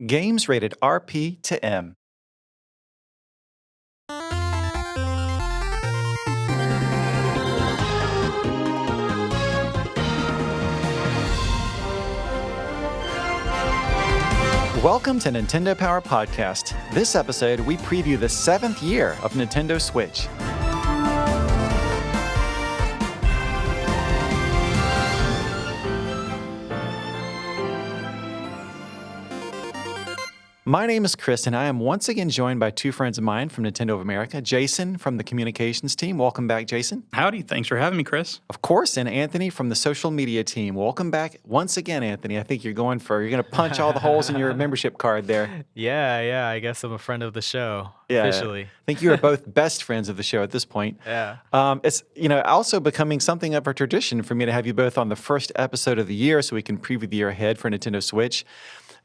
Games rated RP to M. Welcome to Nintendo Power Podcast. This episode, we preview the 7th year of Nintendo Switch. My name is Chris, and I am once again joined by two friends of mine from Nintendo of America, Jayson from the communications team. Welcome back, Jayson. Howdy. Thanks for having me, Chris. Of course, and Anthony from the social media team. Welcome back once again, Anthony. I think you're going to punch all the holes in your membership card there. Yeah. I guess I'm a friend of the show, Yeah, officially. I think you are both best friends of the show at this point. Yeah. It's also becoming something of a tradition for me to have you both on the first episode of the year so we can preview the year ahead for Nintendo Switch.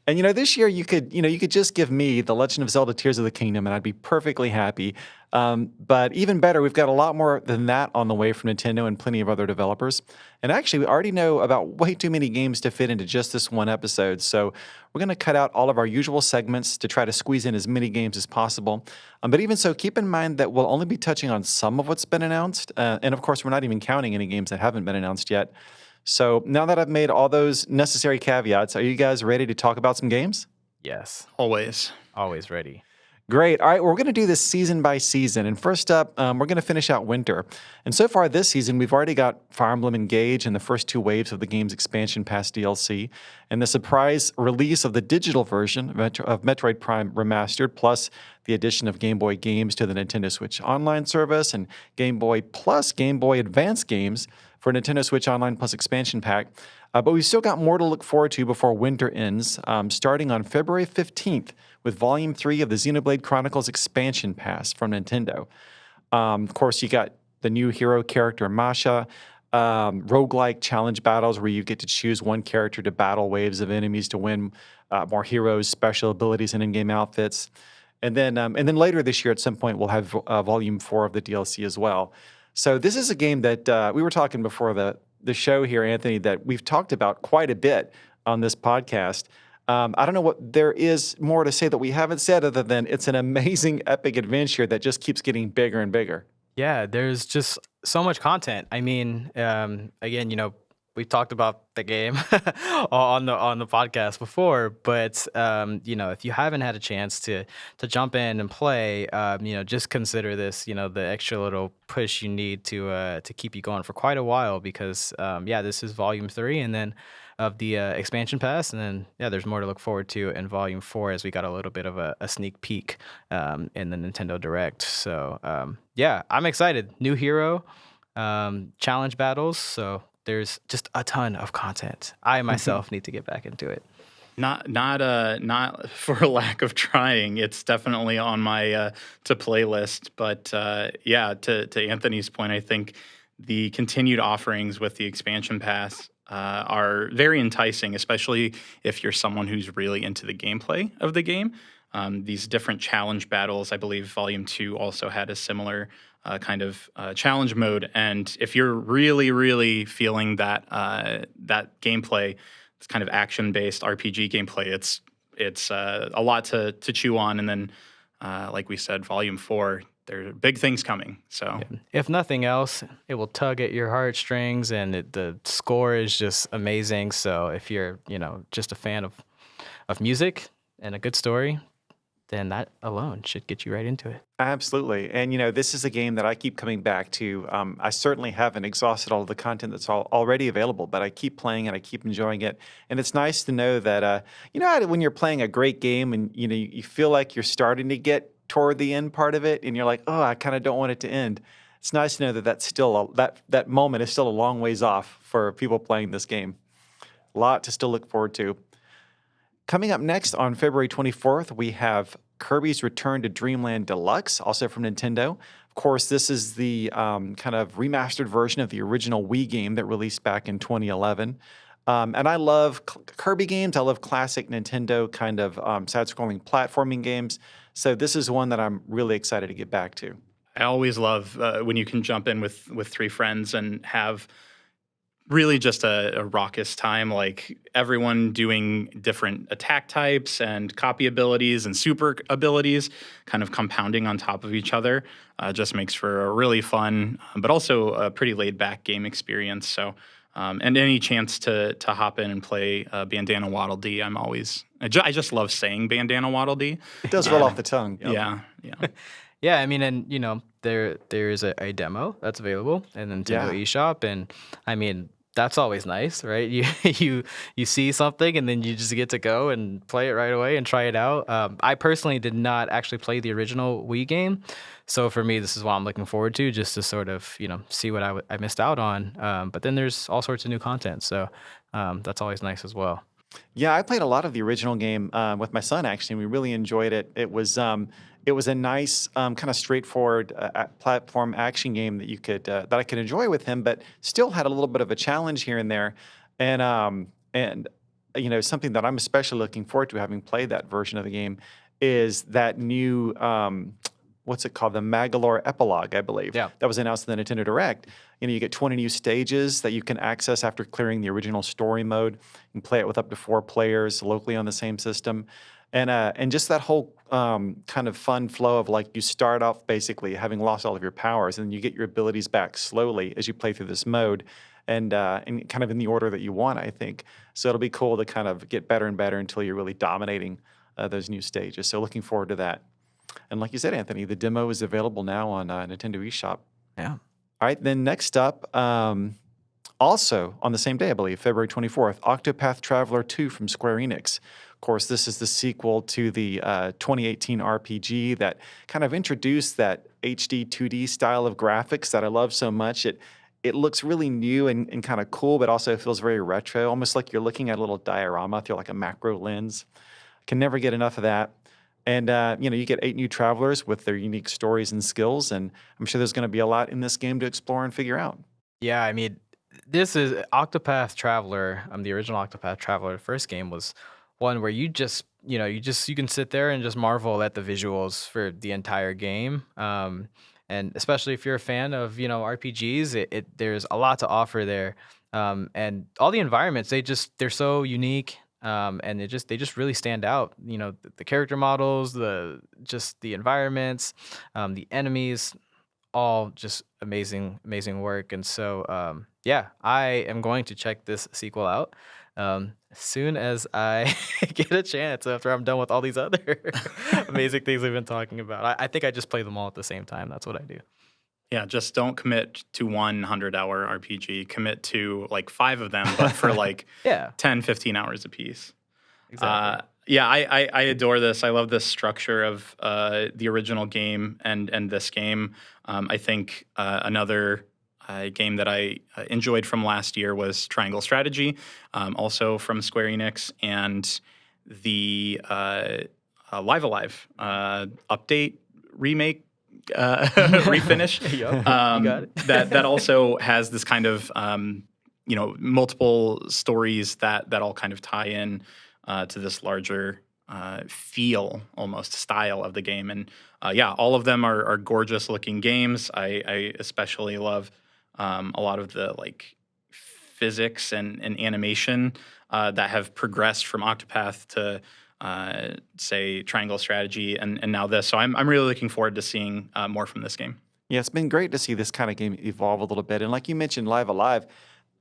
And, this year you could just give me The Legend of Zelda Tears of the Kingdom and I'd be perfectly happy. But even better, we've got a lot more than that on the way from Nintendo and plenty of other developers. And actually, we already know about way too many games to fit into just this one episode. So we're going to cut out all of our usual segments to try to squeeze in as many games as possible. But even so, keep in mind that we'll only be touching on some of what's been announced. And of course, we're not even counting any games that haven't been announced yet. So now that I've made all those necessary caveats, are you guys ready to talk about some games? Yes. Always ready. Great. All right, we're going to do this season by season. And first up, we're going to finish out winter. And so far this season, we've already got Fire Emblem Engage and the first two waves of the game's expansion pass DLC, and the surprise release of the digital version of Metroid Prime Remastered, plus the addition of Game Boy games to the Nintendo Switch Online service, and Game Boy Plus Game Boy Advance games for Nintendo Switch Online Plus expansion pack. But we've still got more to look forward to before winter ends, starting on February 15th with Volume 3 of the Xenoblade Chronicles expansion pass from Nintendo. Of course, you got the new hero character, Masha, roguelike challenge battles where you get to choose one character to battle waves of enemies to win more heroes, special abilities, and in-game outfits. And then later this year, at some point, we'll have Volume 4 of the DLC as well. So this is a game that we were talking before the show here, Anthony, that we've talked about quite a bit on this podcast. I don't know what there is more to say that we haven't said other than it's an amazing epic adventure that just keeps getting bigger and bigger. Yeah, there's just so much content. I mean, again, we've talked about the game on the podcast before, but if you haven't had a chance to jump in and play, just consider this, the extra little push you need to keep you going for quite a while because this is Volume 3 and then of the expansion pass, and then there's more to look forward to in Volume 4 as we got a little bit of a sneak peek in the Nintendo Direct. So I'm excited. New hero, challenge battles, so there's just a ton of content. I myself need to get back into it. Not for a lack of trying. It's definitely on my to play list. But to Anthony's point, I think the continued offerings with the expansion pass are very enticing, especially if you're someone who's really into the gameplay of the game. These different challenge battles, I believe Volume 2 also had a similar kind of challenge mode. And if you're really, really feeling that gameplay, it's kind of action-based RPG gameplay, it's a lot to chew on. And then, like we said, Volume 4, there are big things coming. So, if nothing else, it will tug at your heartstrings, and the score is just amazing. So, if you're just a fan of music and a good story, then that alone should get you right into it. Absolutely. And, this is a game that I keep coming back to. I certainly haven't exhausted all of the content that's already available, but I keep playing it. I keep enjoying it. And it's nice to know that, when you're playing a great game and, you feel like you're starting to get toward the end part of it and you're like, oh, I kind of don't want it to end. It's nice to know that that's still that moment is still a long ways off for people playing this game. A lot to still look forward to. Coming up next on February 24th, we have Kirby's Return to Dreamland Deluxe, also from Nintendo. Of course, this is the kind of remastered version of the original Wii game that released back in 2011. And I love Kirby games. I love classic Nintendo kind of side-scrolling platforming games. So this is one that I'm really excited to get back to. I always love when you can jump in with three friends and have really just a raucous time, like everyone doing different attack types and copy abilities and super abilities kind of compounding on top of each other. Just makes for a really fun, but also a pretty laid back game experience. So, and any chance to hop in and play Bandana Waddle Dee, I just love saying Bandana Waddle Dee. It does roll off the tongue. Yeah. Yeah, I mean, and there is a demo that's available in the Nintendo eShop, and I mean that's always nice, right? You see something and then you just get to go and play it right away and try it out. I personally did not actually play the original Wii game, so for me this is what I'm looking forward to, just to sort of see what I missed out on. But then there's all sorts of new content, so that's always nice as well. Yeah, I played a lot of the original game with my son, actually, and we really enjoyed it. It was a nice, kind of straightforward platform action game that I could enjoy with him, but still had a little bit of a challenge here and there. And something that I'm especially looking forward to, having played that version of the game, is that new what's it called? The Magalore Epilogue, I believe. Yeah. That was announced in the Nintendo Direct. You get 20 new stages that you can access after clearing the original story mode. You can play it with up to 4 players locally on the same system. And just that whole kind of fun flow of, like, you start off basically having lost all of your powers, and you get your abilities back slowly as you play through this mode, and kind of in the order that you want, I think. So it'll be cool to kind of get better and better until you're really dominating those new stages. So looking forward to that. And like you said, Anthony, the demo is available now on Nintendo eShop. Yeah. All right, then next up, also on the same day, I believe, February 24th, Octopath Traveler 2 from Square Enix. Of course, this is the sequel to the 2018 RPG that kind of introduced that HD 2D style of graphics that I love so much. It looks really new and kind of cool, but also feels very retro, almost like you're looking at a little diorama through like a macro lens. Can never get enough of that. And, you get 8 new travelers with their unique stories and skills, and I'm sure there's going to be a lot in this game to explore and figure out. Yeah, I mean, this is Octopath Traveler. The original Octopath Traveler, the first game, was one where you just, you can sit there and just marvel at the visuals for the entire game. And especially if you're a fan of, RPGs, there's a lot to offer there. And all the environments, they're so unique. And they just really stand out. The character models, the environments, the enemies, all just amazing work. And so, yeah, I am going to check this sequel out as soon as I get a chance, after I'm done with all these other amazing things we've been talking about. I think I just play them all at the same time. That's what I do. Yeah, just don't commit to 100-hour RPG. Commit to like 5 of them, but for like 10, 15 hours a piece. Exactly. Yeah, I adore this. I love this structure of the original game and this game. I think another game that I enjoyed from last year was Triangle Strategy, also from Square Enix, and the Live Alive update, remake, refinish. Yep, you got it. that also has this kind of multiple stories that all kind of tie in to this larger feel, almost style of the game. And all of them are gorgeous looking games. I especially love a lot of the like physics and animation that have progressed from Octopath to say Triangle Strategy and now this. So I'm really looking forward to seeing more from this game. Yeah, it's been great to see this kind of game evolve a little bit. And like you mentioned, Live Alive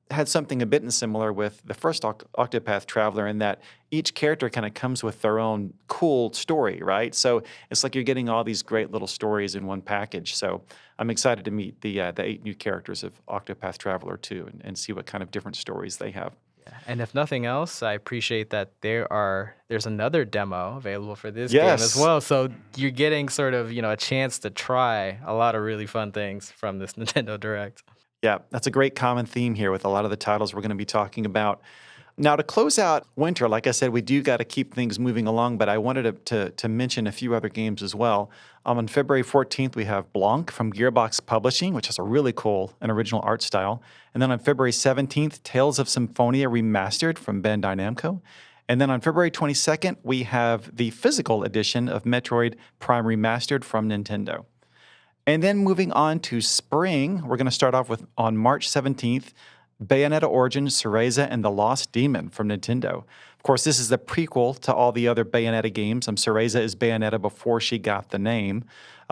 had something a bit similar with the first Octopath Traveler, in that each character kind of comes with their own cool story, right? So it's like you're getting all these great little stories in one package. So I'm excited to meet the 8 new characters of Octopath Traveler 2 and see what kind of different stories they have. Yeah. And if nothing else, I appreciate that there's another demo available for this game as well. So you're getting sort of, a chance to try a lot of really fun things from this Nintendo Direct. Yeah, that's a great common theme here with a lot of the titles we're going to be talking about. Now, to close out winter, like I said, we do got to keep things moving along, but I wanted to mention a few other games as well. On February 14th, we have Blanc from Gearbox Publishing, which has a really cool and original art style. And then on February 17th, Tales of Symphonia Remastered from Bandai Namco. And then on February 22nd, we have the physical edition of Metroid Prime Remastered from Nintendo. And then moving on to spring, we're going to start off with, on March 17th, Bayonetta Origins, Cereza, and the Lost Demon from Nintendo. Of course, this is the prequel to all the other Bayonetta games. Cereza is Bayonetta before she got the name.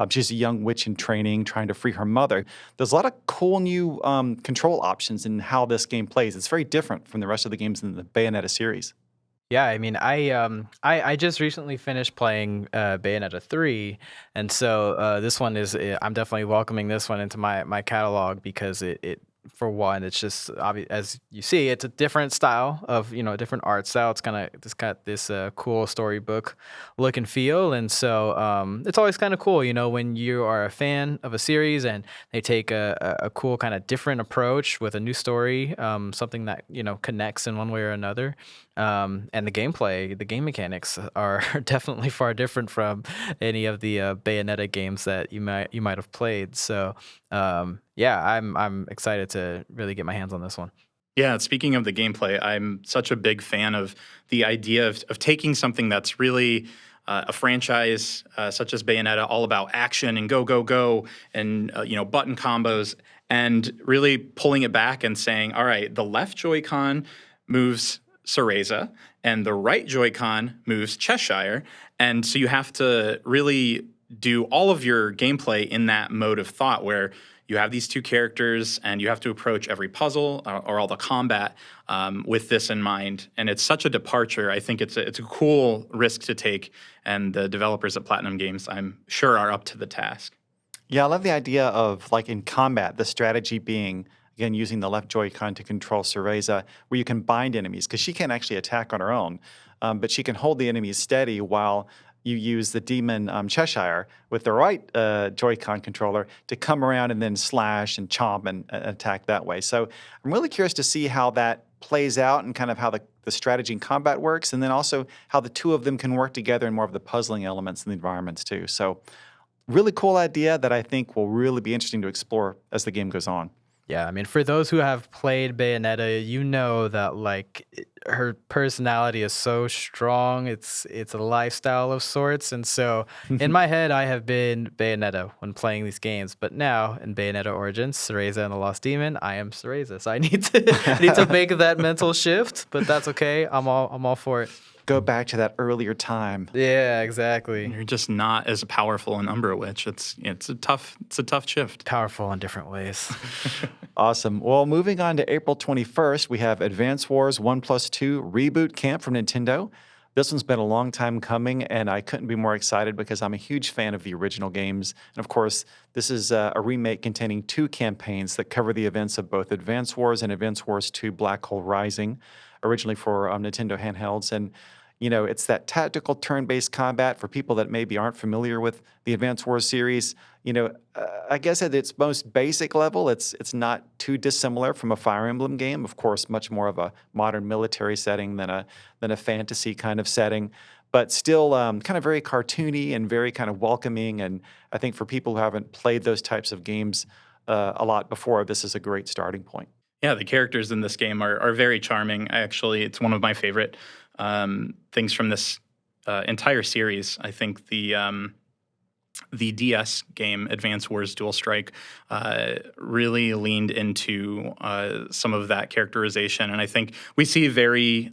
She's a young witch in training trying to free her mother. There's a lot of cool new control options in how this game plays. It's very different from the rest of the games in the Bayonetta series. Yeah, I mean, I just recently finished playing Bayonetta 3, and so this one is I'm definitely welcoming this one into my catalog because it for one, it's just obvious as you see, it's a different style of a different art style. It's got this cool storybook look and feel, and so it's always kind of cool, when you are a fan of a series and they take a cool kind of different approach with a new story, something that connects in one way or another. And the gameplay, the game mechanics are definitely far different from any of the Bayonetta games that you might have played. So yeah, I'm excited to really get my hands on this one. Yeah, speaking of the gameplay, I'm such a big fan of the idea of taking something that's really a franchise such as Bayonetta, all about action and go, go, go, and button combos, and really pulling it back and saying, all right, the left Joy-Con moves Cereza, and the right Joy-Con moves Cheshire. And so you have to really do all of your gameplay in that mode of thought where you have these two characters and you have to approach every puzzle or all the combat with this in mind. And it's such a departure. I think it's a cool risk to take. And the developers at Platinum Games, I'm sure, are up to the task. Yeah, I love the idea of, like, in combat, the strategy being, again, using the left Joy-Con to control Cereza, where you can bind enemies, because she can't actually attack on her own, but she can hold the enemies steady while you use the demon Cheshire with the right Joy-Con controller to come around and then slash and chomp and attack that way. So I'm really curious to see how that plays out and kind of how the strategy and combat works, and then also how the two of them can work together in more of the puzzling elements and the environments too. So really cool idea that I think will really be interesting to explore as the game goes on. Yeah, I mean, for those who have played Bayonetta, you know that her personality is so strong. It's a lifestyle of sorts, and so in my head, I have been Bayonetta when playing these games. But now in Bayonetta Origins, Cereza and the Lost Demon, I am Cereza. So I need to make that mental shift, but that's okay. I'm all for it. Go back to that earlier time. Yeah, exactly. You're just not as powerful in Umbra Witch. It's a tough shift. Powerful in different ways. Awesome. Well, moving on to April 21st, we have Advance Wars 1+2 Reboot Camp from Nintendo. This one's been a long time coming, and I couldn't be more excited because I'm a huge fan of the original games. And of course, this is a remake containing two campaigns that cover the events of both Advance Wars and Advance Wars 2 Black Hole Rising, originally for Nintendo handhelds. And it's that tactical turn-based combat for people that maybe aren't familiar with the Advance Wars series. I guess at its most basic level, it's not too dissimilar from a Fire Emblem game. Of course, much more of a modern military setting than a fantasy kind of setting, but still kind of very cartoony and very kind of welcoming. And I think for people who haven't played those types of games a lot before, this is a great starting point. Yeah, the characters in this game are very charming. Actually, it's one of my favorite things from this entire series. I think the DS game, Advance Wars Dual Strike, really leaned into some of that characterization. And I think we see very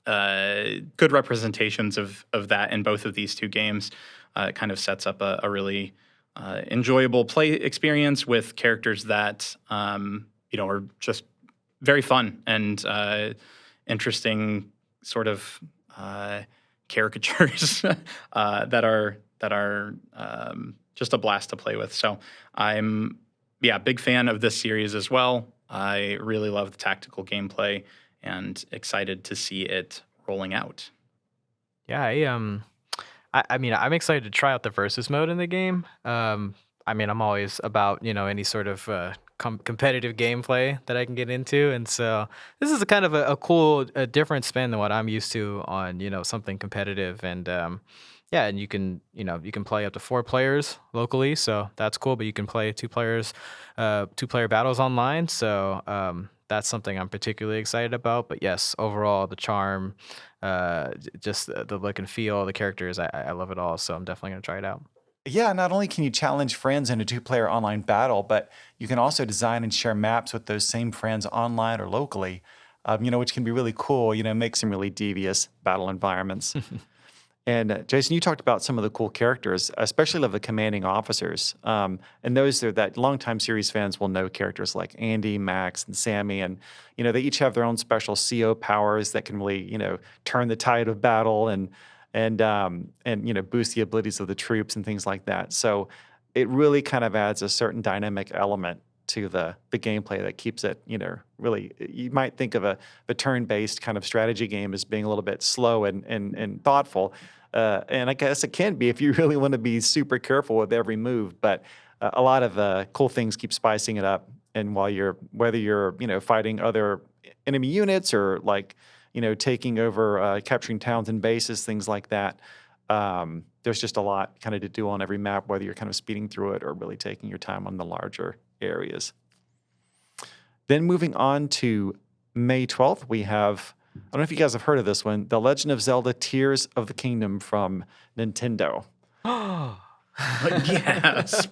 good representations of that in both of these two games. It kind of sets up a really enjoyable play experience with characters that are just very fun and interesting sort of caricatures that are just a blast to play with. So I'm a big fan of this series as well. I really love the tactical gameplay and excited to see it rolling out. Yeah, I mean, I'm excited to try out the versus mode in the game. I mean, I'm always about any sort of competitive gameplay that I can get into, and so this is a kind of a cool, different spin than what I'm used to on something competitive. And and you can play up to 4 players locally, so that's cool. But you can play 2-player battles online, so that's something I'm particularly excited about. But yes, overall the charm, just the look and feel, the characters, I love it all. So I'm definitely gonna try it out. Yeah, not only can you challenge friends in a two-player online battle, but you can also design and share maps with those same friends online or locally, which can be really cool, make some really devious battle environments. And Jason, you talked about some of the cool characters, especially of the commanding officers. And those are that longtime series fans will know characters like Andy, Max, and Sammy. And, they each have their own special CO powers that can really, turn the tide of battle and boost the abilities of the troops and things like that. So it really kind of adds a certain dynamic element to the gameplay that keeps it, really, you might think of a turn-based kind of strategy game as being a little bit slow and thoughtful. And I guess it can be if you really want to be super careful with every move. But a lot of cool things keep spicing it up. And whether you're fighting other enemy units or like taking over, capturing towns and bases, things like that. There's just a lot kind of to do on every map, whether you're kind of speeding through it or really taking your time on the larger areas. Then moving on to May 12th, we have, I don't know if you guys have heard of this one, The Legend of Zelda Tears of the Kingdom from Nintendo. Yes.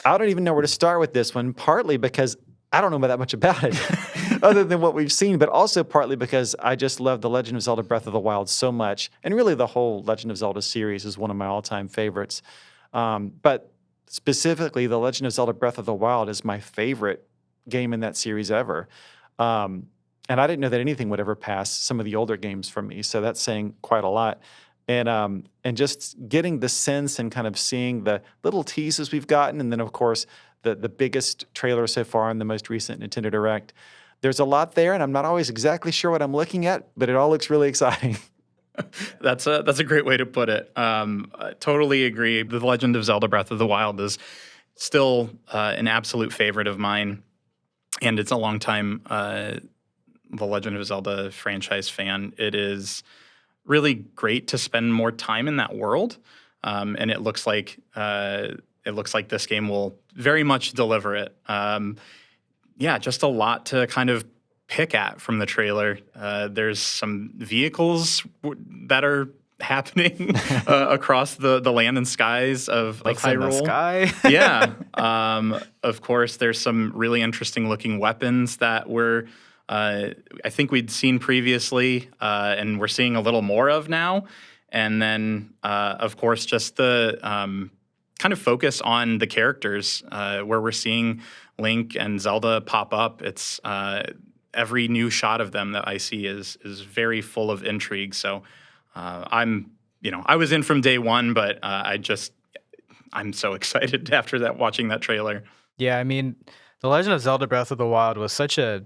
I don't even know where to start with this one, partly because I don't know that much about it, other than what we've seen, but also partly because I just love The Legend of Zelda Breath of the Wild so much. And really the whole Legend of Zelda series is one of my all-time favorites. But specifically, The Legend of Zelda Breath of the Wild is my favorite game in that series ever. And I didn't know that anything would ever pass some of the older games from me, so that's saying quite a lot. And just getting the sense and kind of seeing the little teases we've gotten, and then, of course, the biggest trailer so far in the most recent Nintendo Direct. There's a lot there, and I'm not always exactly sure what I'm looking at, but it all looks really exciting. That's a great way to put it. I totally agree. The Legend of Zelda Breath of the Wild is still an absolute favorite of mine, and it's a long time The Legend of Zelda franchise fan. It is really great to spend more time in that world, and it looks like this game will very much deliver it. Just a lot to kind of pick at from the trailer. There's some vehicles that are happening across the land and skies of Hyrule. In the sky. Yeah. Of course, there's some really interesting looking weapons that I think we'd seen previously, and we're seeing a little more of now. And then, of course, just the kind of focus on the characters, where we're seeing Link and Zelda pop up. It's every new shot of them that I see is very full of intrigue. So I was in from day one, but I'm so excited after watching that trailer. Yeah, I mean, The Legend of Zelda Breath of the Wild was such a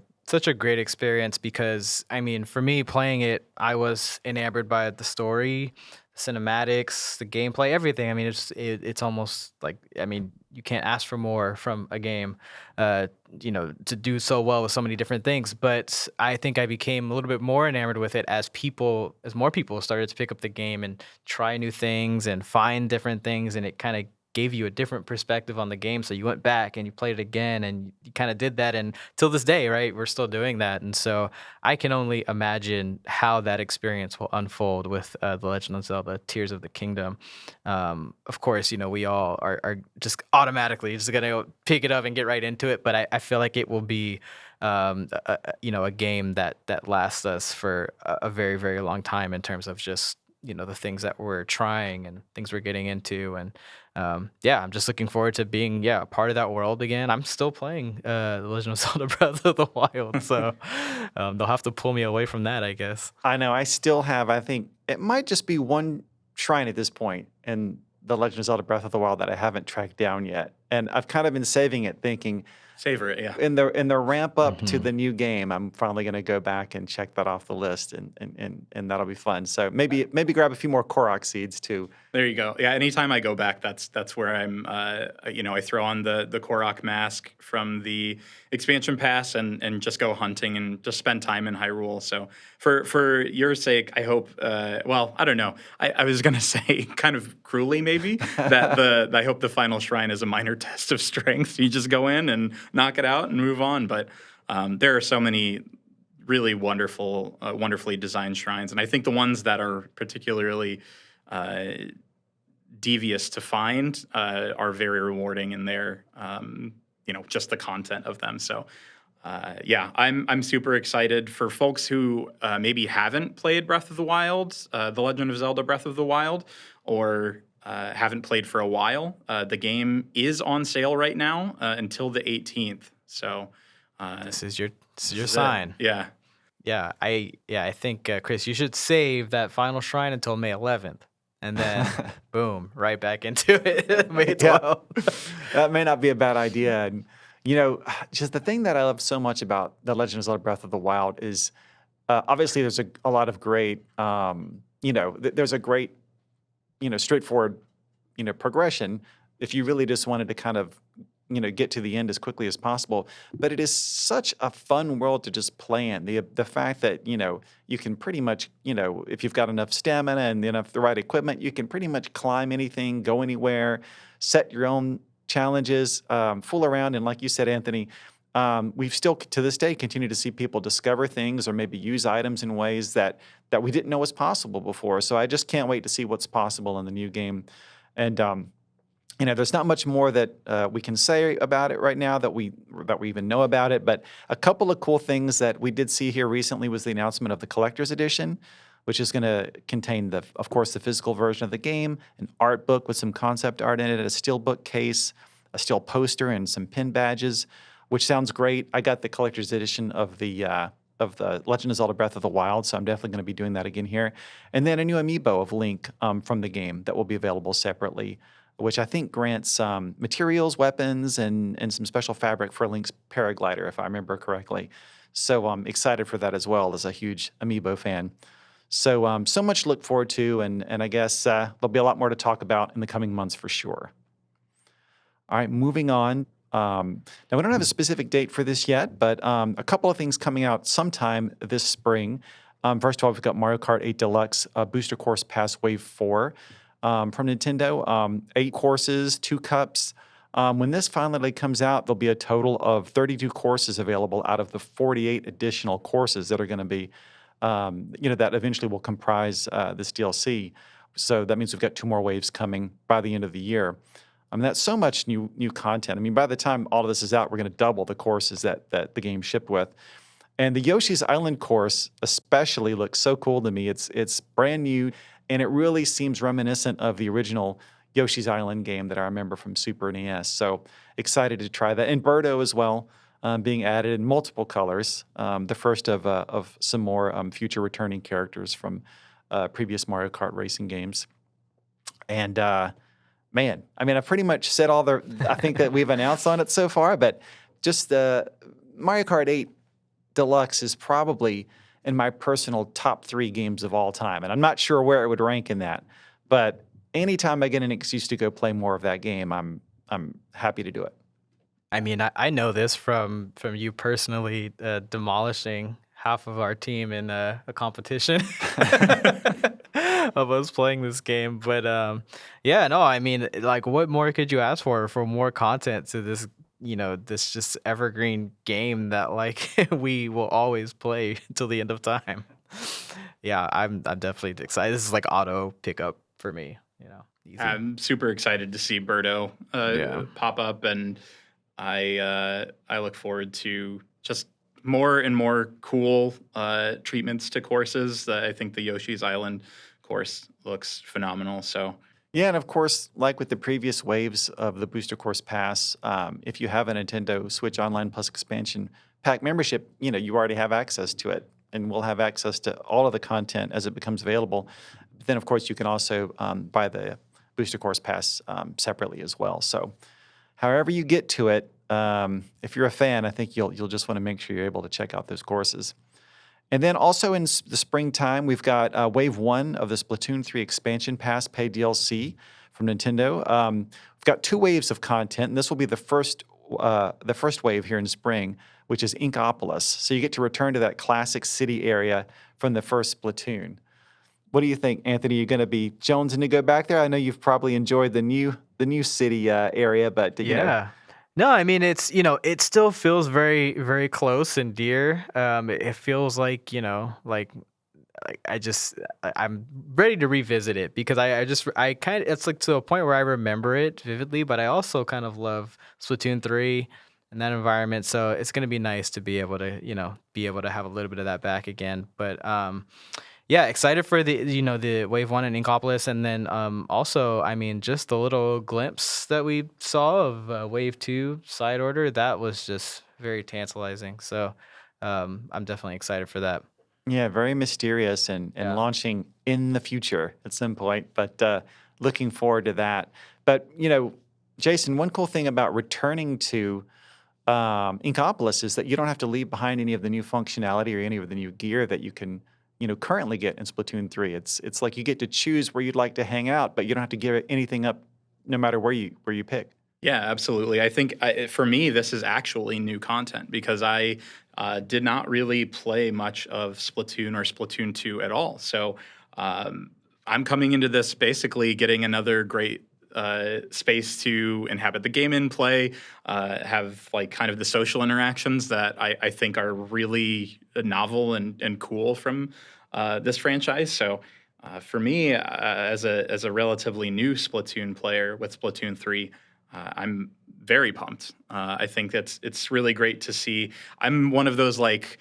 great experience because, I mean, for me playing it, I was enamored by the story, cinematics, the gameplay, everything. I mean, it's almost like, I mean, you can't ask for more from a game, to do so well with so many different things. But I think I became a little bit more enamored with it as more people started to pick up the game and try new things and find different things, and it kind of gave you a different perspective on the game. So you went back and you played it again and you kind of did that. And till this day, right, we're still doing that. And so I can only imagine how that experience will unfold with The Legend of Zelda Tears of the Kingdom. Of course, we all are just automatically just going to pick it up and get right into it. But I feel like it will be a game that lasts us for a very, very long time in terms of just the things that we're trying and things we're getting into. And I'm just looking forward to being a part of that world again. I'm still playing The Legend of Zelda Breath of the Wild, so they'll have to pull me away from that, I guess. I know. I still have, I think it might just be one shrine at this point in The Legend of Zelda Breath of the Wild that I haven't tracked down yet. And I've kind of been saving it, thinking, savor it, yeah. In the ramp up to the new game, I'm finally going to go back and check that off the list, and that'll be fun. So maybe grab a few more Korok seeds too. There you go. Yeah, anytime I go back, that's where I'm. I throw on the Korok mask from the expansion pass and just go hunting and just spend time in Hyrule. So for your sake, I hope. I don't know. I was gonna say kind of cruelly maybe that I hope the final shrine is a minor test of strength. You just go in and knock it out and move on. But there are so many really wonderfully designed shrines, and I think the ones that are particularly devious to find are very rewarding in their just the content of them. So yeah, I'm super excited for folks who maybe haven't played Breath of the Wild, The Legend of Zelda Breath of the Wild, or haven't played for a while. The game is on sale right now until the 18th. So This is your this is it. sign. Yeah. I think Chris, you should save that final shrine until May 11th, and then boom, right back into it. May 12th. That may not be a bad idea. And, just the thing that I love so much about The Legend of Zelda Breath of the Wild is obviously there's a lot of great, there's a great, straightforward, progression if you really just wanted to kind of, get to the end as quickly as possible. But it is such a fun world to just play in. The fact that, you can pretty much, if you've got enough stamina and the right equipment, you can pretty much climb anything, go anywhere, set your own challenges, fool around. And like you said, Anthony, we've still to this day continue to see people discover things or maybe use items in ways that we didn't know was possible before. So I just can't wait to see what's possible in the new game. And there's not much more that we can say about it right now that we even know about it. But a couple of cool things that we did see here recently was the announcement of the collector's edition, which is going to contain, of course, the physical version of the game, an art book with some concept art in it, a steel bookcase, a steel poster, and some pin badges, which sounds great. I got the collector's edition of the Legend of Zelda Breath of the Wild, so I'm definitely going to be doing that again here. And then a new amiibo of Link from the game that will be available separately, which I think grants materials, weapons, and some special fabric for Link's paraglider, if I remember correctly. So I'm excited for that as well as a huge amiibo fan. So so much to look forward to, and I guess there'll be a lot more to talk about in the coming months for sure. All right, moving on. Now, we don't have a specific date for this yet, but a couple of things coming out sometime this spring. First of all, we've got Mario Kart 8 Deluxe Booster Course Pass Wave 4 from Nintendo. 8 courses, 2 cups. When this finally comes out, there'll be a total of 32 courses available out of the 48 additional courses that are going to be, that eventually will comprise this DLC. So that means we've got 2 more waves coming by the end of the year. I mean, that's so much new content. I mean, by the time all of this is out, we're going to double the courses that the game shipped with. And the Yoshi's Island course especially looks so cool to me. It's brand new, and it really seems reminiscent of the original Yoshi's Island game that I remember from Super NES. So excited to try that. And Birdo as well, being added in multiple colors. The first of some more future returning characters from previous Mario Kart racing games. And man, I mean, I've pretty much said all I think that we've announced on it so far, but just Mario Kart 8 Deluxe is probably in my personal top 3 games of all time. And I'm not sure where it would rank in that, but anytime I get an excuse to go play more of that game, I'm happy to do it. I mean, I know this from you personally demolishing half of our team in a competition of us playing this game. But yeah, no, I mean, like, what more could you ask for more content to this, this just evergreen game that like we will always play till the end of time. Yeah, I'm definitely excited. This is like auto pickup for me, easy. I'm super excited to see Birdo pop up, and I look forward to just more and more cool treatments to courses. I think the Yoshi's Island course looks phenomenal. So yeah, and of course, like with the previous waves of the Booster Course Pass, if you have a Nintendo Switch Online Plus expansion pack membership, you already have access to it, and we'll have access to all of the content as it becomes available. But then, of course, you can also buy the Booster Course Pass separately as well. So however you get to it, if you're a fan, I think you'll just want to make sure you're able to check out those courses. And then also in the springtime, we've got Wave 1 of the Splatoon 3 Expansion Pass paid DLC from Nintendo. We've got 2 waves of content, and this will be the first wave here in spring, which is Inkopolis. So you get to return to that classic city area from the first Splatoon. What do you think, Anthony? You're going to be jonesing to go back there? I know you've probably enjoyed the new city area, but yeah. No, I mean, it's, it still feels very, very close and dear. It feels like, like I'm ready to revisit it because I kind of, it's like to a point where I remember it vividly, but I also kind of love Splatoon 3 and that environment. So it's going to be nice to be able to, be able to have a little bit of that back again. But yeah, excited for the Wave 1 in Inkopolis, and then also, I mean, just the little glimpse that we saw of Wave 2 side order, that was just very tantalizing. So I'm definitely excited for that. Yeah, very mysterious and Yeah. launching in the future at some point, but looking forward to that. But, Jason, one cool thing about returning to Inkopolis is that you don't have to leave behind any of the new functionality or any of the new gear that you can, currently get in Splatoon 3. It's like you get to choose where you'd like to hang out, but you don't have to give anything up no matter where you pick. Yeah, absolutely. I think for me, this is actually new content because I did not really play much of Splatoon or Splatoon 2 at all. So I'm coming into this basically getting another great space to inhabit the game and play, have like kind of the social interactions that I think are really novel and cool from this franchise. So for me, as a relatively new Splatoon player with Splatoon 3, I'm very pumped. I think it's really great to see. I'm one of those like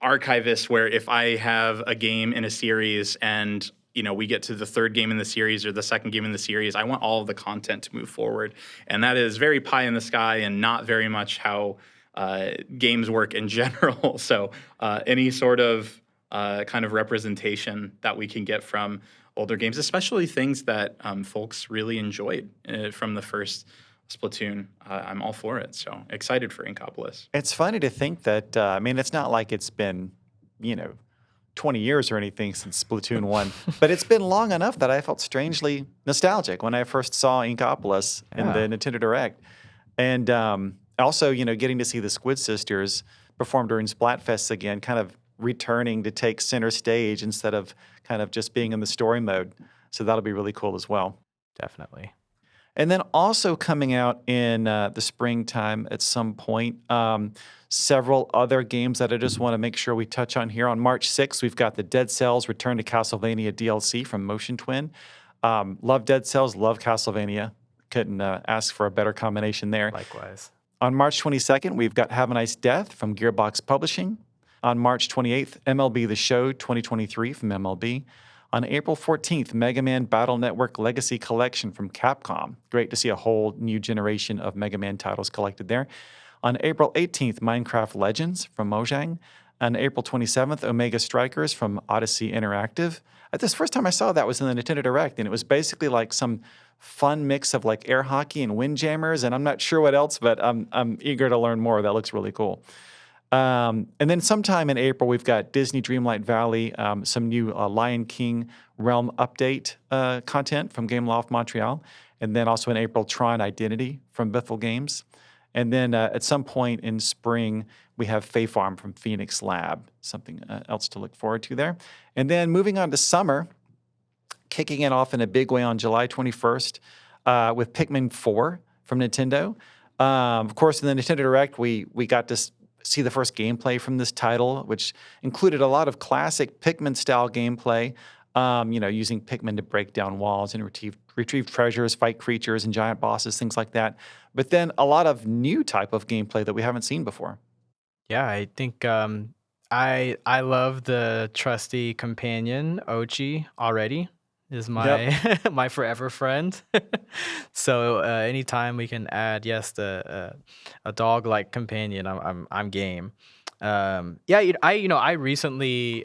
archivists where if I have a game in a series and we get to the third game in the series or the second game in the series, I want all of the content to move forward, and that is very pie in the sky and not very much how games work in general. So any sort of kind of representation that we can get from older games, especially things that folks really enjoyed from the first Splatoon, I'm all for it. So excited for Inkopolis. It's funny to think that, I mean, it's not like it's been, 20 years or anything since Splatoon 1, but it's been long enough that I felt strangely nostalgic when I first saw Inkopolis in the Nintendo Direct. And also, getting to see the Squid Sisters perform during Splatfests again, kind of returning to take center stage instead of kind of just being in the story mode. So that'll be really cool as well. Definitely. And then also coming out in the springtime at some point, several other games that I just want to make sure we touch on here. On March 6th, we've got the Dead Cells Return to Castlevania DLC from Motion Twin. Love Dead Cells, love Castlevania. Couldn't ask for a better combination there. Likewise. On March 22nd, we've got Have a Nice Death from Gearbox Publishing. On March 28th, MLB The Show 2023 from MLB. On April 14th, Mega Man Battle Network Legacy Collection from Capcom. Great to see a whole new generation of Mega Man titles collected there. On April 18th, Minecraft Legends from Mojang. On April 27th, Omega Strikers from Odyssey Interactive. This first time I saw that was in the Nintendo Direct, and it was basically like some fun mix of like air hockey and windjammers, and I'm not sure what else, but I'm eager to learn more. That looks really cool. And then sometime in April, we've got Disney Dreamlight Valley, some new Lion King Realm update content from Gameloft Montreal. And then also in April, Tron Identity from Biffle Games. And then at some point in spring, we have Fae Farm from Phoenix Lab, something else to look forward to there. And then moving on to summer, kicking it off in a big way on July 21st with Pikmin 4 from Nintendo. Of course, in the Nintendo Direct, we got to see the first gameplay from this title, which included a lot of classic Pikmin-style gameplay, using Pikmin to break down walls and retrieve treasures, fight creatures and giant bosses, things like that. But then a lot of new type of gameplay that we haven't seen before. Yeah, I think I love the trusty companion Ochi already. Is my my forever friend. So anytime we can add a dog-like companion, I'm game. I recently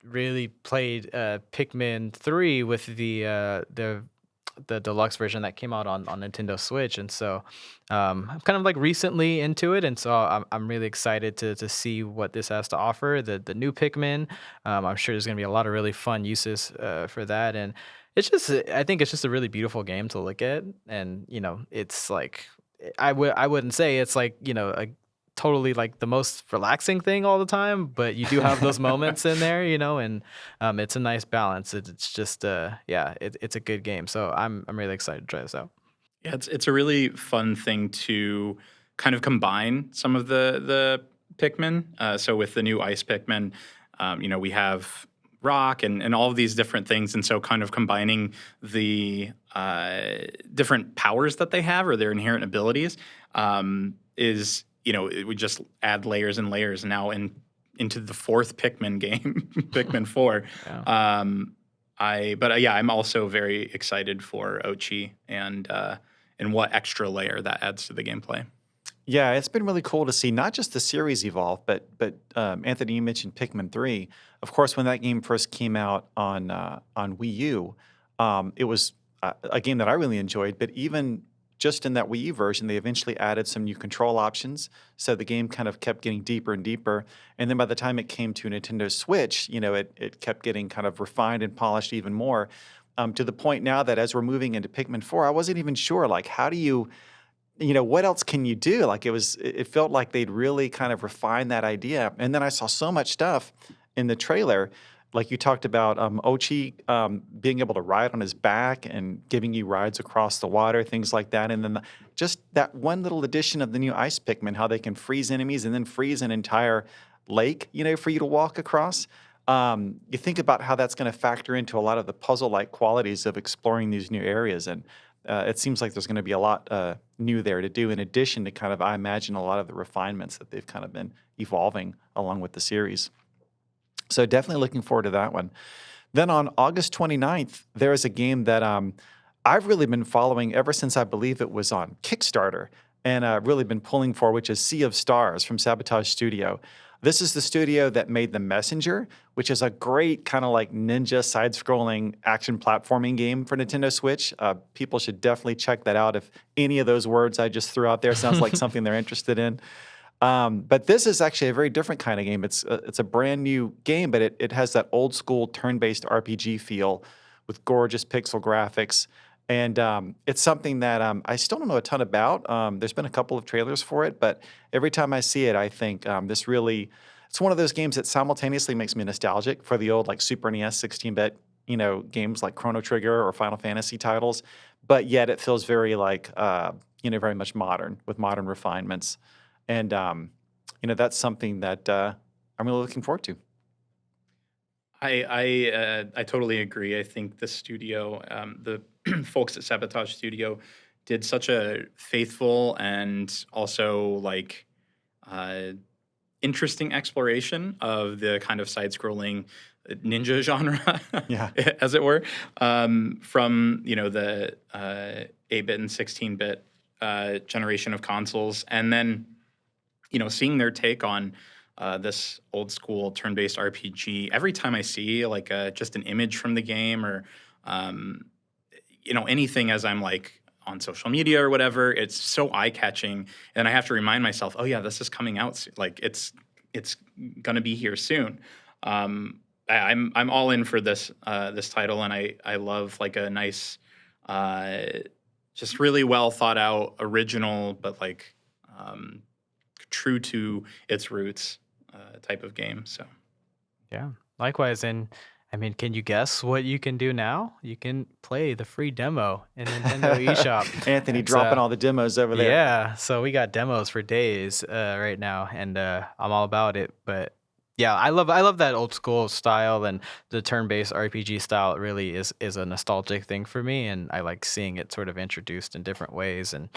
really played Pikmin 3 with the deluxe version that came out on Nintendo Switch, and so I'm kind of like recently into it, and so I'm really excited to see what this has to offer. The new Pikmin, I'm sure there's gonna be a lot of really fun uses for that, and I think it's just a really beautiful game to look at, and it's like I wouldn't say it's like a totally like the most relaxing thing all the time, but you do have those moments in there, and it's a nice balance. It's just it's a good game. So I'm really excited to try this out. Yeah, it's a really fun thing to kind of combine some of the Pikmin. So with the new Ice Pikmin, we have rock and all of these different things. And so kind of combining the different powers that they have or their inherent abilities is, it would just add layers and layers now into the fourth Pikmin game, Pikmin 4. Yeah. I'm also very excited for Ochi and what extra layer that adds to the gameplay. Yeah, it's been really cool to see not just the series evolve, but Anthony, you mentioned Pikmin 3. Of course, when that game first came out on Wii U, it was a game that I really enjoyed. But even just in that Wii U version, they eventually added some new control options, so the game kind of kept getting deeper and deeper. And then by the time it came to Nintendo Switch, it kept getting kind of refined and polished even more, to the point now that as we're moving into Pikmin 4, I wasn't even sure, like, how do you what else can you do? Like it felt like they'd really kind of refined that idea. And then I saw so much stuff in the trailer, like you talked about Ochi being able to ride on his back and giving you rides across the water, things like that. And then just that one little addition of the new Ice Pikmin, how they can freeze enemies and then freeze an entire lake, for you to walk across. You think about how that's going to factor into a lot of the puzzle-like qualities of exploring these new areas. And it seems like there's going to be a lot new there to do, in addition to kind of, I imagine, a lot of the refinements that they've kind of been evolving along with the series. So definitely looking forward to that one. Then on August 29th, there is a game that I've really been following ever since I believe it was on Kickstarter and really been pulling for, which is Sea of Stars from Sabotage Studio. This is the studio that made The Messenger, which is a great kind of like ninja side-scrolling action platforming game for Nintendo Switch. People should definitely check that out if any of those words I just threw out there sounds like something they're interested in. But this is actually a very different kind of game. It's a brand new game, but it has that old school turn-based RPG feel with gorgeous pixel graphics. And it's something that I still don't know a ton about. There's been a couple of trailers for it, but every time I see it, I think it's one of those games that simultaneously makes me nostalgic for the old like Super NES 16-bit, games like Chrono Trigger or Final Fantasy titles, but yet it feels very like, very much modern with modern refinements. And, that's something that I'm really looking forward to. I totally agree. I think the studio, the folks at Sabotage Studio, did such a faithful and also like interesting exploration of the kind of side-scrolling ninja genre, Yeah. as it were, from the 8-bit and 16-bit generation of consoles, and then seeing their take on this old school turn-based RPG. Every time I see like just an image from the game or anything as I'm like on social media or whatever, it's so eye-catching, and I have to remind myself, oh yeah, this is coming out soon. Like it's gonna be here soon. I'm all in for this title, and I love like a nice, just really well thought out, original, but like true to its roots type of game. So Yeah, likewise. And I mean, can you guess what you can do now? You can play the free demo in Nintendo eShop. Anthony It's, dropping all the demos over there. Yeah, so we got demos for days right now, and I'm all about it. But yeah, I love that old school style, and the turn-based RPG style really is a nostalgic thing for me, and I like seeing it sort of introduced in different ways and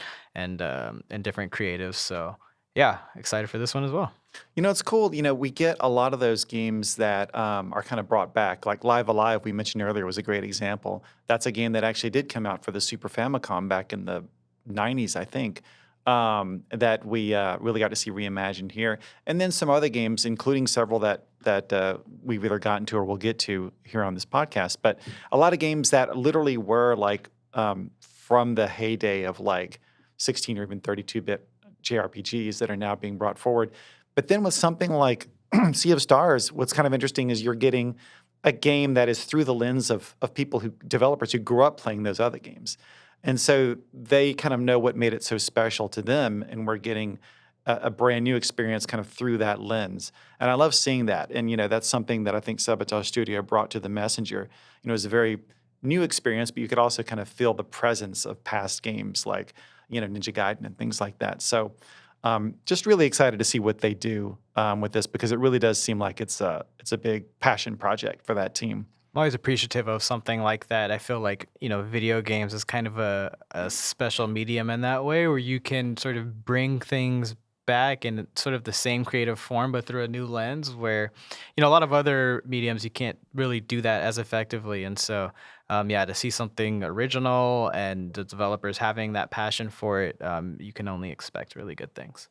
different creatives. So yeah, excited for this one as well. It's cool. We get a lot of those games that are kind of brought back. Like Live Alive, we mentioned earlier, was a great example. That's a game that actually did come out for the Super Famicom back in the 90s, I think, that we really got to see reimagined here. And then some other games, including several that we've either gotten to or will get to here on this podcast. But a lot of games that literally were like from the heyday of like 16 or even 32-bit JRPGs that are now being brought forward. But then with something like Sea of Stars, what's kind of interesting is you're getting a game that is through the lens of developers who grew up playing those other games. And so they kind of know what made it so special to them, and we're getting a brand new experience kind of through that lens. And I love seeing that. And, that's something that I think Sabotage Studio brought to The Messenger. It was a very new experience, but you could also kind of feel the presence of past games like, Ninja Gaiden and things like that. So just really excited to see what they do with this because it really does seem like it's a big passion project for that team. I'm always appreciative of something like that. I feel like, video games is kind of a special medium in that way where you can sort of bring things back in sort of the same creative form, but through a new lens where, a lot of other mediums, you can't really do that as effectively. And so, to see something original and the developers having that passion for it, you can only expect really good things.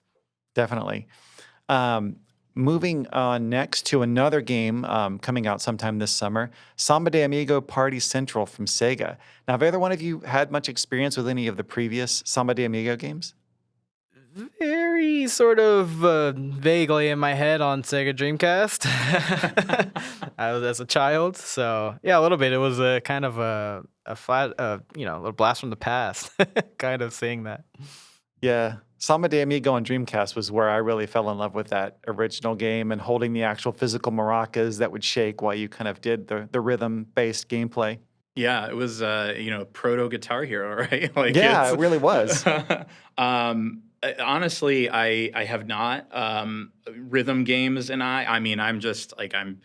Definitely. Moving on next to another game coming out sometime this summer, Samba de Amigo Party Central from Sega. Now, have either one of you had much experience with any of the previous Samba de Amigo games? Very sort of vaguely in my head on Sega Dreamcast. I was as a child, so yeah, a little bit. It was a kind of a flat, a little blast from the past, kind of seeing that. Yeah, Samba de Amigo on Dreamcast was where I really fell in love with that original game and holding the actual physical maracas that would shake while you kind of did the rhythm-based gameplay. Yeah, it was proto Guitar Hero, right? Like Yeah, it really was. Honestly, I have not rhythm games, and I mean I'm just like I'm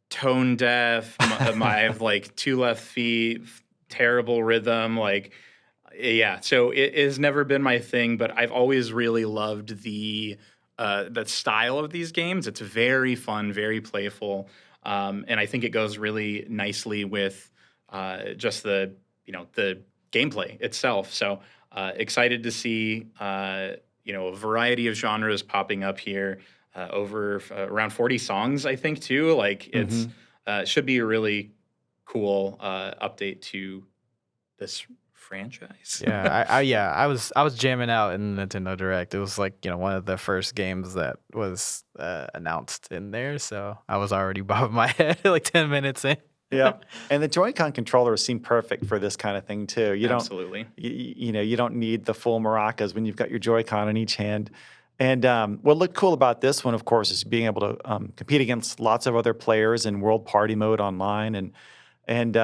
tone deaf. I have like two left feet, terrible rhythm. Like yeah, so it has never been my thing, but I've always really loved the style of these games. It's very fun, very playful, and I think it goes really nicely with just the gameplay itself. So excited to see a variety of genres popping up here. Over around 40 songs, I think too. Like it's should be a really cool update to this franchise. Yeah, I was jamming out in Nintendo Direct. It was like one of the first games that was announced in there, so I was already bobbing my head like 10 minutes in. Yeah, and the Joy-Con controllers seem perfect for this kind of thing too. Absolutely. You don't need the full maracas when you've got your Joy-Con in each hand. And what looked cool about this one, of course, is being able to compete against lots of other players in World Party mode online, and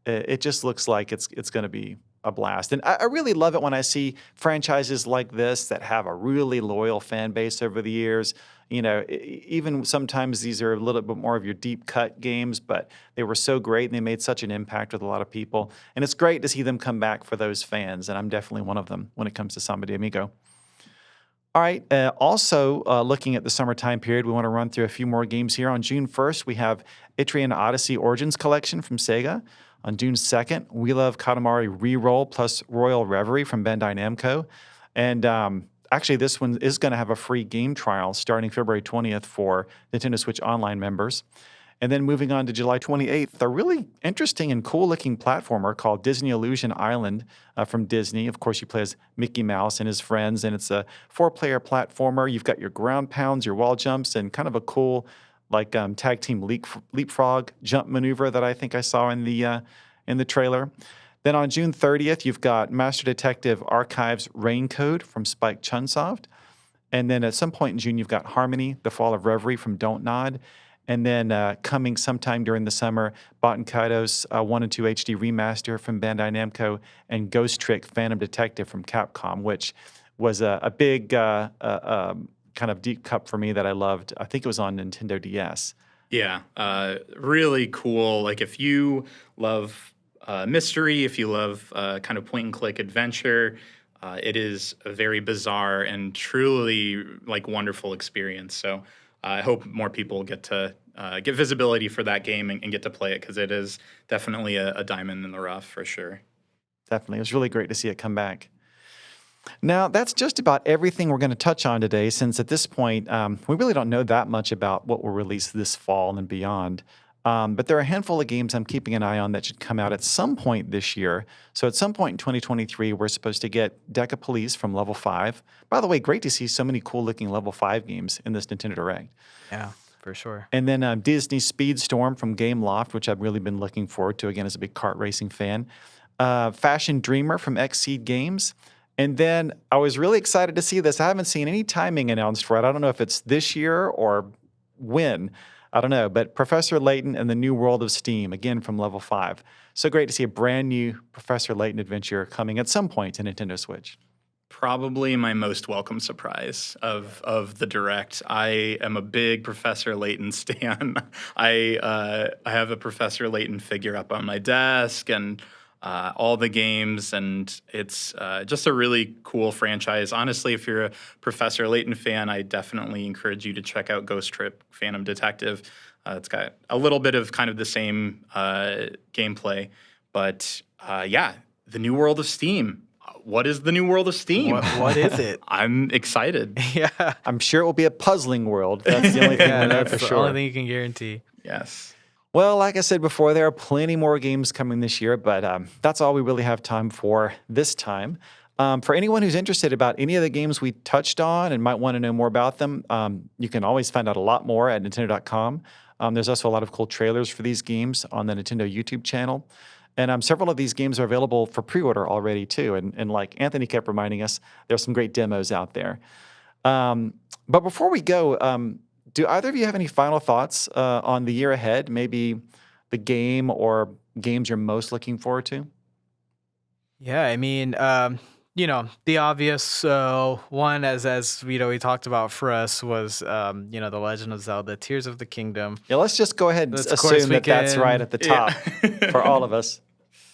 it just looks like it's going to be a blast. And I really love it when I see franchises like this that have a really loyal fan base over the years. Even sometimes these are a little bit more of your deep cut games, but they were so great and they made such an impact with a lot of people. And it's great to see them come back for those fans. And I'm definitely one of them when it comes to Samba de Amigo. All right. Also, looking at the summertime period, we want to run through a few more games here. On June 1st, we have Etrian Odyssey Origins Collection from Sega. On June 2nd, We Love Katamari Reroll plus Royal Reverie from Bandai Namco. And actually, this one is going to have a free game trial starting February 20th for Nintendo Switch Online members. And then moving on to July 28th, a really interesting and cool-looking platformer called Disney Illusion Island from Disney. Of course, you play as Mickey Mouse and his friends, and it's a 4-player platformer. You've got your ground pounds, your wall jumps, and kind of a cool tag team leapfrog jump maneuver that I think I saw in the trailer. Then on June 30th, you've got Master Detective Archives Raincode from Spike Chunsoft. And then at some point in June, you've got Harmony, The Fall of Reverie from Don't Nod. And then coming sometime during the summer, Baten Kaido's 1 and 2 HD Remaster from Bandai Namco and Ghost Trick Phantom Detective from Capcom, which was a big kind of deep cut for me that I loved. I think it was on Nintendo DS. Yeah, really cool. Like if you love mystery, if you love kind of point-and-click adventure, it is a very bizarre and truly wonderful experience. So I hope more people get to get visibility for that game and get to play it because it is definitely a diamond in the rough for sure. Definitely. It was really great to see it come back. Now, that's just about everything we're going to touch on today, since at this point, we really don't know that much about what will release this fall and beyond. But there are a handful of games I'm keeping an eye on that should come out at some point this year. So at some point in 2023, we're supposed to get Deca Police from Level 5. By the way, great to see so many cool-looking Level 5 games in this Nintendo Direct. Yeah, for sure. And then Disney Speedstorm from Gameloft, which I've really been looking forward to, again, as a big kart racing fan. Fashion Dreamer from Xseed Games. And then I was really excited to see this. I haven't seen any timing announced for it. I don't know if it's this year or when. I don't know. But Professor Layton and the New World of Steam, again from Level 5. So great to see a brand new Professor Layton adventure coming at some point to Nintendo Switch. probably my most welcome surprise of the Direct. I am a big Professor Layton stan. I have a Professor Layton figure up on my desk and all the games, and it's just a really cool franchise. Honestly, if you're a Professor Layton fan, I definitely encourage you to check out Ghost Trip Phantom Detective. It's got a little bit of kind of the same gameplay, but yeah, the new world of Steam. What is the new world of Steam? What is it? I'm excited. Yeah. I'm sure it will be a puzzling world. That's the only thing we know That's for the sure. only thing you can guarantee. Yes. Well, like I said before, there are plenty more games coming this year, but that's all we really have time for this time. For anyone who's interested about any of the games we touched on and might want to know more about them, you can always find out a lot more at Nintendo.com. There's also a lot of cool trailers for these games on the Nintendo YouTube channel. And several of these games are available for pre-order already, too. And like Anthony kept reminding us, there's some great demos out there. But before we go, do either of you have any final thoughts on the year ahead? Maybe the game or games you're most looking forward to? Yeah, I mean, the obvious one, as we talked about for us, was the Legend of Zelda: Tears of the Kingdom. Yeah, let's just go ahead and Of course assume we that that's right can- at the top for all of us.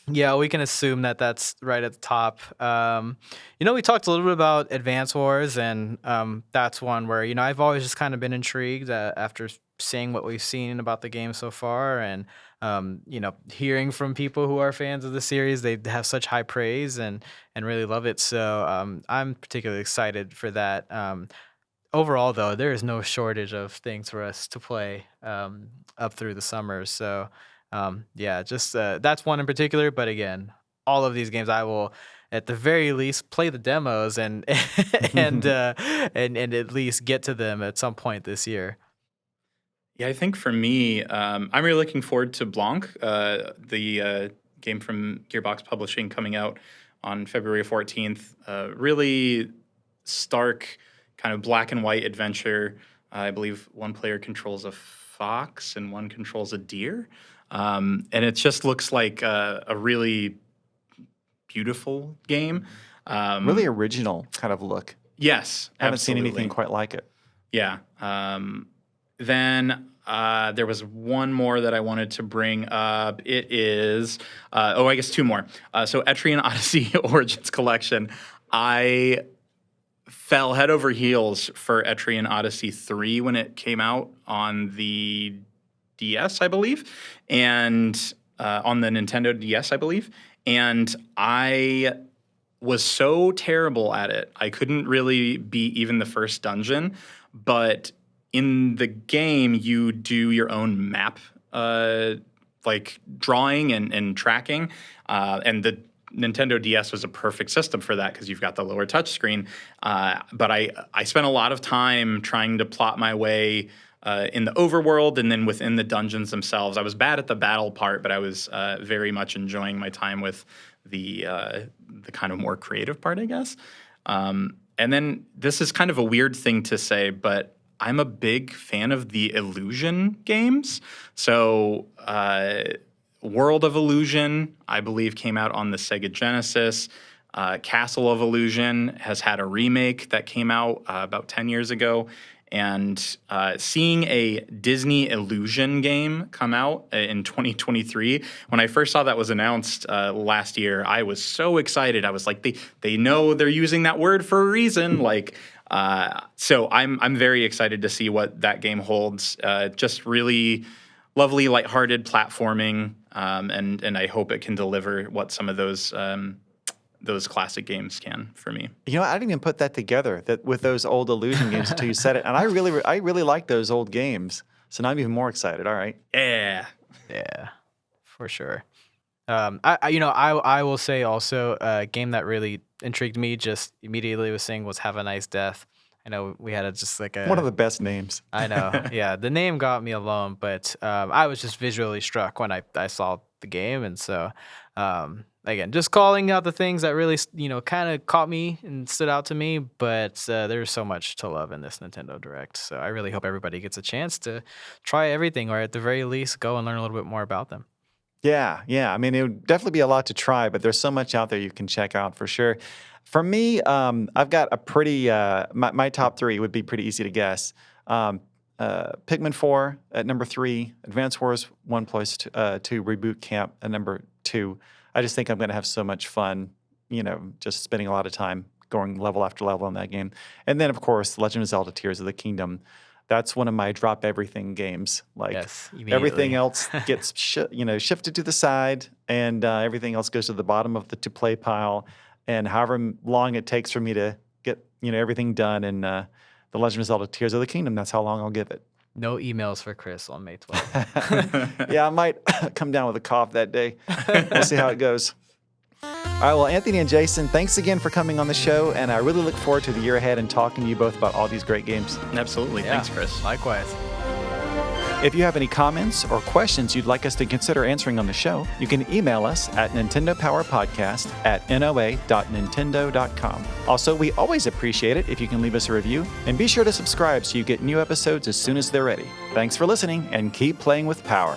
Yeah, we can assume that that's right at the top. We talked a little bit about Advance Wars, and that's one where, I've always just kind of been intrigued after seeing what we've seen about the game so far, and, hearing from people who are fans of the series. They have such high praise and really love it. So I'm particularly excited for that. Overall, though, there is no shortage of things for us to play up through the summer. So just that's one in particular. But again, all of these games I will, at the very least, play the demos and and at least get to them at some point this year. Yeah, I think for me, I'm really looking forward to Blanc, the game from Gearbox Publishing coming out on February 14th. Really stark, kind of black and white adventure. I believe one player controls a fox and one controls a deer. And it just looks like a really beautiful game. Really original kind of look. Yes, I haven't seen absolutely. anything quite like it. Yeah. Then there was one more that I wanted to bring up. It is, I guess two more. So Etrian Odyssey Origins Collection. I fell head over heels for Etrian Odyssey 3 when it came out on the DS, I believe, and on the Nintendo DS, I believe. And I was so terrible at it. I couldn't really beat even the first dungeon, but in the game, you do your own map, like drawing and tracking, and the Nintendo DS was a perfect system for that because you've got the lower touchscreen. But I spent a lot of time trying to plot my way in the overworld and then within the dungeons themselves. I was bad at the battle part, but I was very much enjoying my time with the kind of more creative part, I guess. And then this is kind of a weird thing to say, but I'm a big fan of the Illusion games. So World of Illusion, I believe, came out on the Sega Genesis. Castle of Illusion has had a remake that came out about 10 years ago. And seeing a Disney Illusion game come out in 2023, when I first saw that was announced last year, I was so excited. I was like, they know they're using that word for a reason. So I'm very excited to see what that game holds. Just really lovely, lighthearted platforming, and I hope it can deliver what some of those classic games can for me. You know, I didn't even put that together that with those old Illusion games until you said it, and I really like those old games. So now I'm even more excited. All right. Yeah. Yeah, for sure. I will say also a game that really intrigued me just immediately was saying was Have a Nice Death. I know we had One of the best names. I know. Yeah, the name got me alone, but I was just visually struck when I saw the game, and so again, just calling out the things that really kind of caught me and stood out to me. But there's so much to love in this Nintendo Direct, so I really hope everybody gets a chance to try everything, or at the very least, go and learn a little bit more about them. Yeah. I mean, it would definitely be a lot to try, but there's so much out there you can check out for sure. For me, I've got a pretty, my top three would be pretty easy to guess. Pikmin 4 at number 3, Advance Wars 1+2 Reboot Camp at number 2. I just think I'm going to have so much fun, just spending a lot of time going level after level in that game. And then, of course, Legend of Zelda Tears of the Kingdom. That's one of my drop everything games. Like Yes, everything immediately. else gets shifted to the side, and everything else goes to the bottom of the to play pile. And however long it takes for me to get everything done in The Legend of Zelda Tears of the Kingdom, that's how long I'll give it. No emails for Chris on May 12th. Yeah, I might come down with a cough that day. We'll see how it goes. All right, well, Anthony and Jayson, thanks again for coming on the show, and I really look forward to the year ahead and talking to you both about all these great games. Absolutely. Yeah, Thanks, Chris. Likewise. If you have any comments or questions you'd like us to consider answering on the show, you can email us at nintendopowerpodcast@noa.nintendo.com. Also, we always appreciate it if you can leave us a review, and be sure to subscribe so you get new episodes as soon as they're ready. Thanks for listening, and keep playing with power.